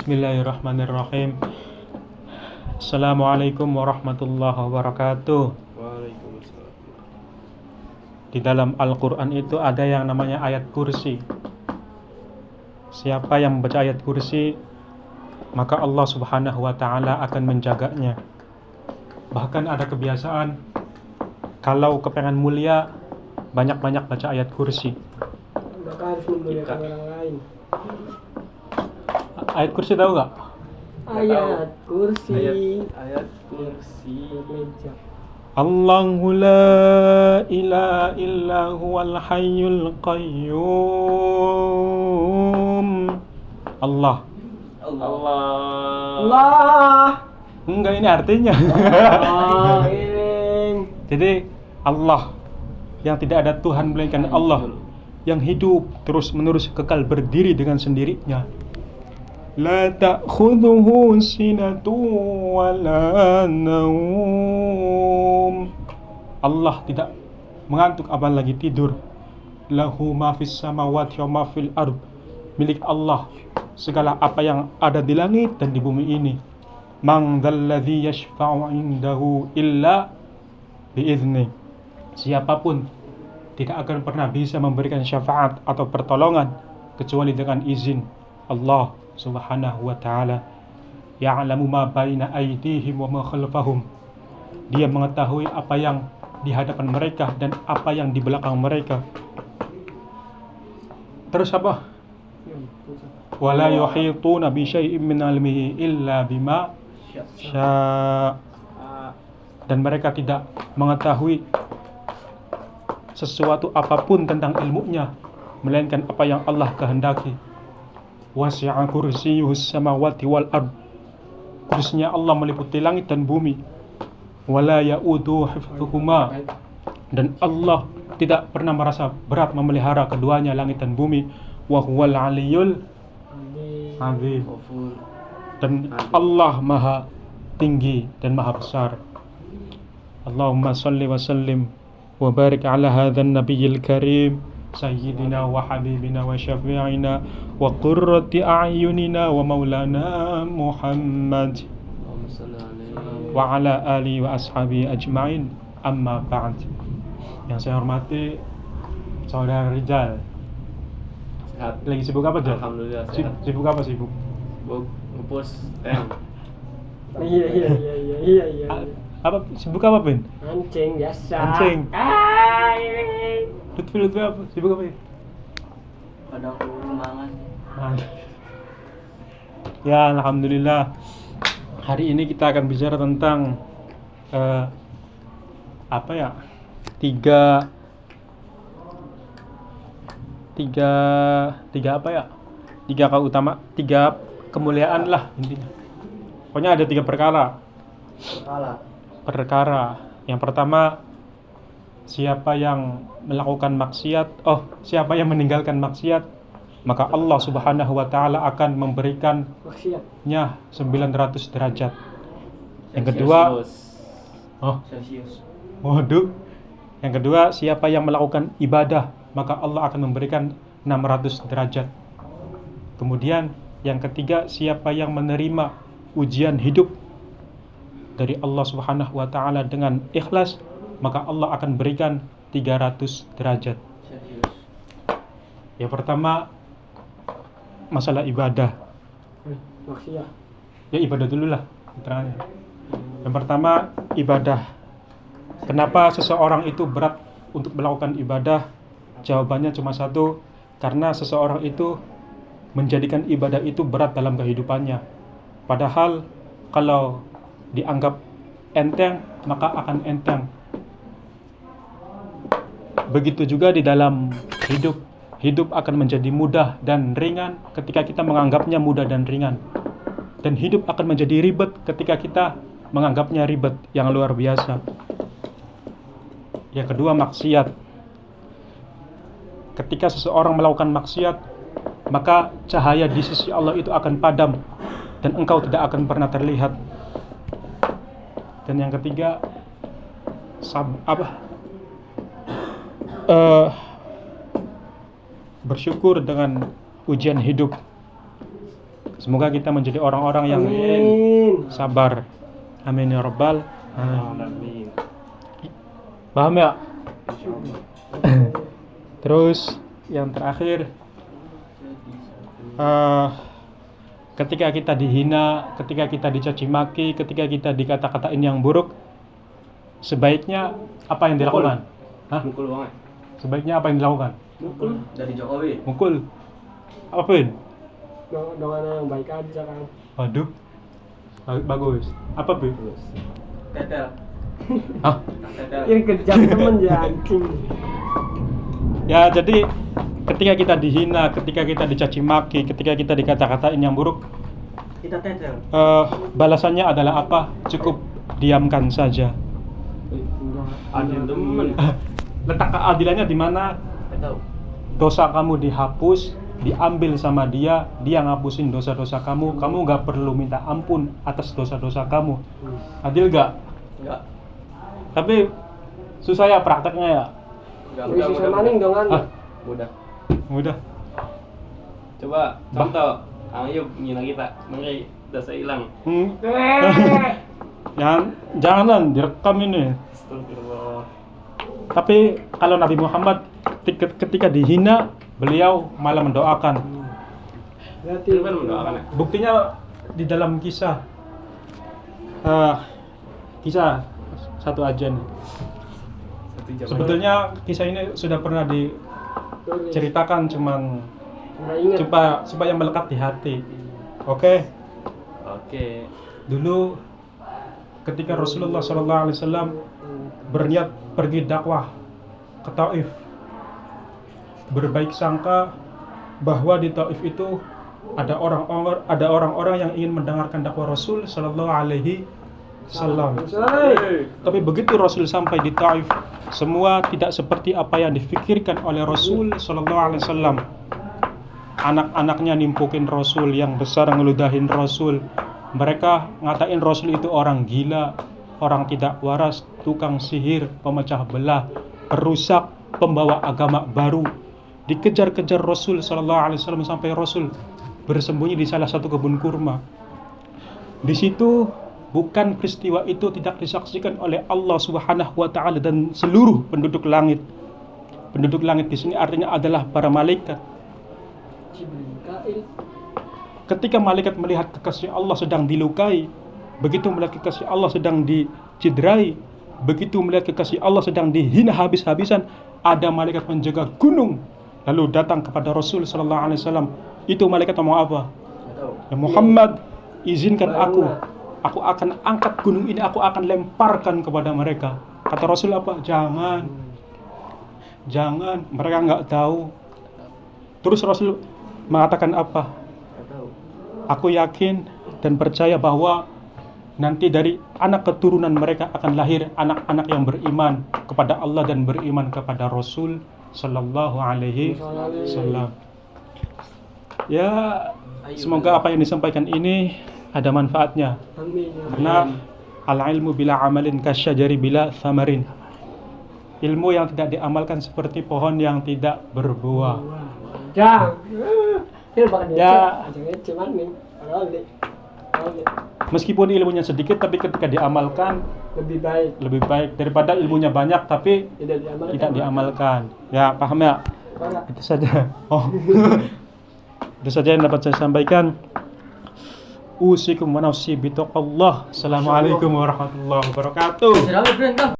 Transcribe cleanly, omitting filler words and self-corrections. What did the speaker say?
Bismillahirrahmanirrahim. Assalamualaikum warahmatullahi wabarakatuh. Waalaikumsalam. Di dalam Al-Quran itu ada yang namanya ayat kursi. Siapa yang membaca ayat kursi, maka Allah subhanahu wa ta'ala akan menjaganya. Bahkan ada kebiasaan, kalau kepengen mulia, banyak-banyak baca ayat kursi. Maka harus memuliakan orang lain. Ayat kursi tahu gak? Ayat kursi. Ayat kursi. Meja. Allahu la ilaha illa huwal hayyul qayyum. Allah. Allah. Enggak, ini artinya. Oh, ini. Jadi Allah yang tidak ada Tuhan melainkan Allah, yang hidup terus menerus kekal berdiri dengan sendirinya. La ta'khudhuhu sinatu wa la naum. Allah tidak mengantuk apalagi tidur. Lahu ma fis samawati wa ma fil ard. Milik Allah segala apa yang ada di langit dan di bumi ini. Man dzalladzi yashfa'u 'indahu illa biizni. Siapapun tidak akan pernah bisa memberikan syafaat atau pertolongan kecuali dengan izin Allah subhanahu wa ta'ala. Ya'lamu ma baina aydihim wa ma khalfahum. Dia mengetahui apa yang di hadapan mereka dan apa yang di belakang mereka. Terus apa? Wala yuhituna bi syai'in min ilmihi illa bima syaa. Dan mereka tidak mengetahui sesuatu apapun tentang ilmunya melainkan apa yang Allah kehendaki. Wasi'a kursiyyuhus samawati wal ard. Kursinya Allah meliputi langit dan bumi. Wala ya'udu hifdzuhuma. Dan Allah tidak pernah merasa berat memelihara keduanya, langit dan bumi. Wa huwal 'aliyyul 'azim. Dan Allah maha tinggi dan maha besar. Allahumma salli wa sallim wa barik ala hadzal nabiyil karim sayyidina wa habibina wa syafi'ina wa qurrati a'yunina wa maulana Muhammad wa ala alihi wa ashabi ajma'in, amma ba'd. Yang saya hormati Saudara Rizal. Sehat. Lagi sibuk apa, Jal? Alhamdulillah sehat. Sibuk apa sibuk? Ngepost tank. Iya. Apa sibuk apa, Ben? Anjing biasa. Anjing. Ini. Lutfi apa? Sibuk apa ya? Pada aku mangan. Ya, alhamdulillah. Hari ini kita akan bicara tentang apa ya? Tiga apa ya? Tiga kemuliaan lah intinya. Pokoknya ada tiga perkara. Yang pertama, siapa yang melakukan maksiat, siapa yang meninggalkan maksiat, maka Allah subhanahu wa ta'ala akan memberikan nya 900 derajat. Yang kedua, yang kedua, siapa yang melakukan ibadah, maka Allah akan memberikan 600 derajat. Kemudian yang ketiga, siapa yang menerima ujian hidup dari Allah subhanahu wa ta'ala dengan ikhlas, maka Allah akan berikan 300 derajat. Yang pertama, masalah ibadah. Maksiat. Ya, ibadah dulu lah keterangannya. Yang pertama, ibadah. Kenapa seseorang itu berat untuk melakukan ibadah? Jawabannya cuma satu, karena seseorang itu menjadikan ibadah itu berat dalam kehidupannya. Padahal kalau dianggap enteng, maka akan enteng. Begitu juga di dalam hidup. Hidup akan menjadi mudah dan ringan ketika kita menganggapnya mudah dan ringan. Dan hidup akan menjadi ribet ketika kita menganggapnya ribet yang luar biasa. Yang kedua, maksiat. Ketika seseorang melakukan maksiat, maka cahaya di sisi Allah itu akan padam dan engkau tidak akan pernah terlihat. Dan yang ketiga, bersyukur dengan ujian hidup. Semoga kita menjadi orang-orang yang Amin. sabar. Amin ya rabbal alamin. Amin. Paham ya? Insyaallah. Terus yang terakhir, ketika kita dihina, ketika kita dicaci maki, ketika kita dikata-katain yang buruk, sebaiknya apa yang dilakukan? Hah? Mukul banget. Sebaiknya apa yang dilakukan? Mukul. Dari Jokowi. Mukul. Apapun. Dengan yang baik aja kan. Waduh. Bagus. Apa, Bu? Tetel. Hah? Tetel. Ini kejam temen ya anjing. Ya, jadi ketika kita dihina, ketika kita dicaci maki, ketika kita dikata-katain yang buruk, Kita tetel. balasannya adalah apa? Cukup diamkan saja. Adil temen. Letak keadilannya di mana? Gak tahu. Dosa kamu dihapus, diambil sama dia ngapusin dosa-dosa kamu gak perlu minta ampun atas dosa-dosa kamu. Adil gak? Enggak. Tapi susah ya prakteknya ya? Enggak, Wis sisa maning dong kan. Hah? Mudah. Mudah. Coba contoh. Ayo ngina kita. Mengeri dosa hilang. Jangan direkam ini. Astagfirullah. Tapi kalau Nabi Muhammad ketika dihina, beliau malah mendoakan. Berarti Itu kan mendoakan ya? Buktinya di dalam kisah satu aja nih. Satu jam. Sebetulnya kisah ini sudah pernah diceritakan, cuman nggak inget. supaya melekat di hati. Oke. Oke. Dulu ketika Rasulullah SAW berniat pergi dakwah ke Taif, berbaik sangka bahwa di Taif itu ada orang-orang yang ingin mendengarkan dakwah Rasul Sallallahu Alaihi Wasallam. Tapi begitu Rasul sampai di Taif, semua tidak seperti apa yang difikirkan oleh Rasul Sallallahu Alaihi Wasallam. Anak-anaknya nimpukin Rasul, yang besar ngeludahin Rasul. Mereka ngatain Rasul itu orang gila, orang tidak waras, tukang sihir, pemecah belah, perusak, pembawa agama baru. Dikejar-kejar Rasul Sallallahu Alaihi Wasallam sampai Rasul bersembunyi di salah satu kebun kurma. Di situ bukan peristiwa itu tidak disaksikan oleh Allah Subhanahu wa taala dan seluruh penduduk langit. Penduduk langit di sini artinya adalah para malaikat. Ketika malaikat melihat kekasih Allah sedang dilukai, begitu melihat kekasih Allah sedang dicidrai, begitu melihat kekasih Allah sedang dihina habis-habisan, ada malaikat penjaga gunung lalu datang kepada Rasul sallallahu alaihi wasallam. Itu malaikat ngomong apa? Ya Muhammad, izinkan aku akan angkat gunung ini, aku akan lemparkan kepada mereka. Kata Rasul apa? Jangan, mereka nggak tahu. Terus Rasul mengatakan apa? Aku yakin dan percaya bahwa nanti dari anak keturunan mereka akan lahir anak-anak yang beriman kepada Allah dan beriman kepada Rasul sallallahu alaihi wasallam. Ya, semoga apa yang disampaikan ini ada manfaatnya. Amin. Karena al-ilmu bila amalin kasyajari bila thamarin. Ilmu yang tidak diamalkan seperti pohon yang tidak berbuah. Jangan. Ini bakal Ya. cuman nih. Meskipun ilmunya sedikit, tapi ketika diamalkan Lebih baik daripada ilmunya banyak tapi tidak diamalkan. Ya, paham ya? Itu saja. Oh. Itu saja yang dapat saya sampaikan. Usikum wa nafsi bitaqallah. Assalamualaikum warahmatullahi wabarakatuh.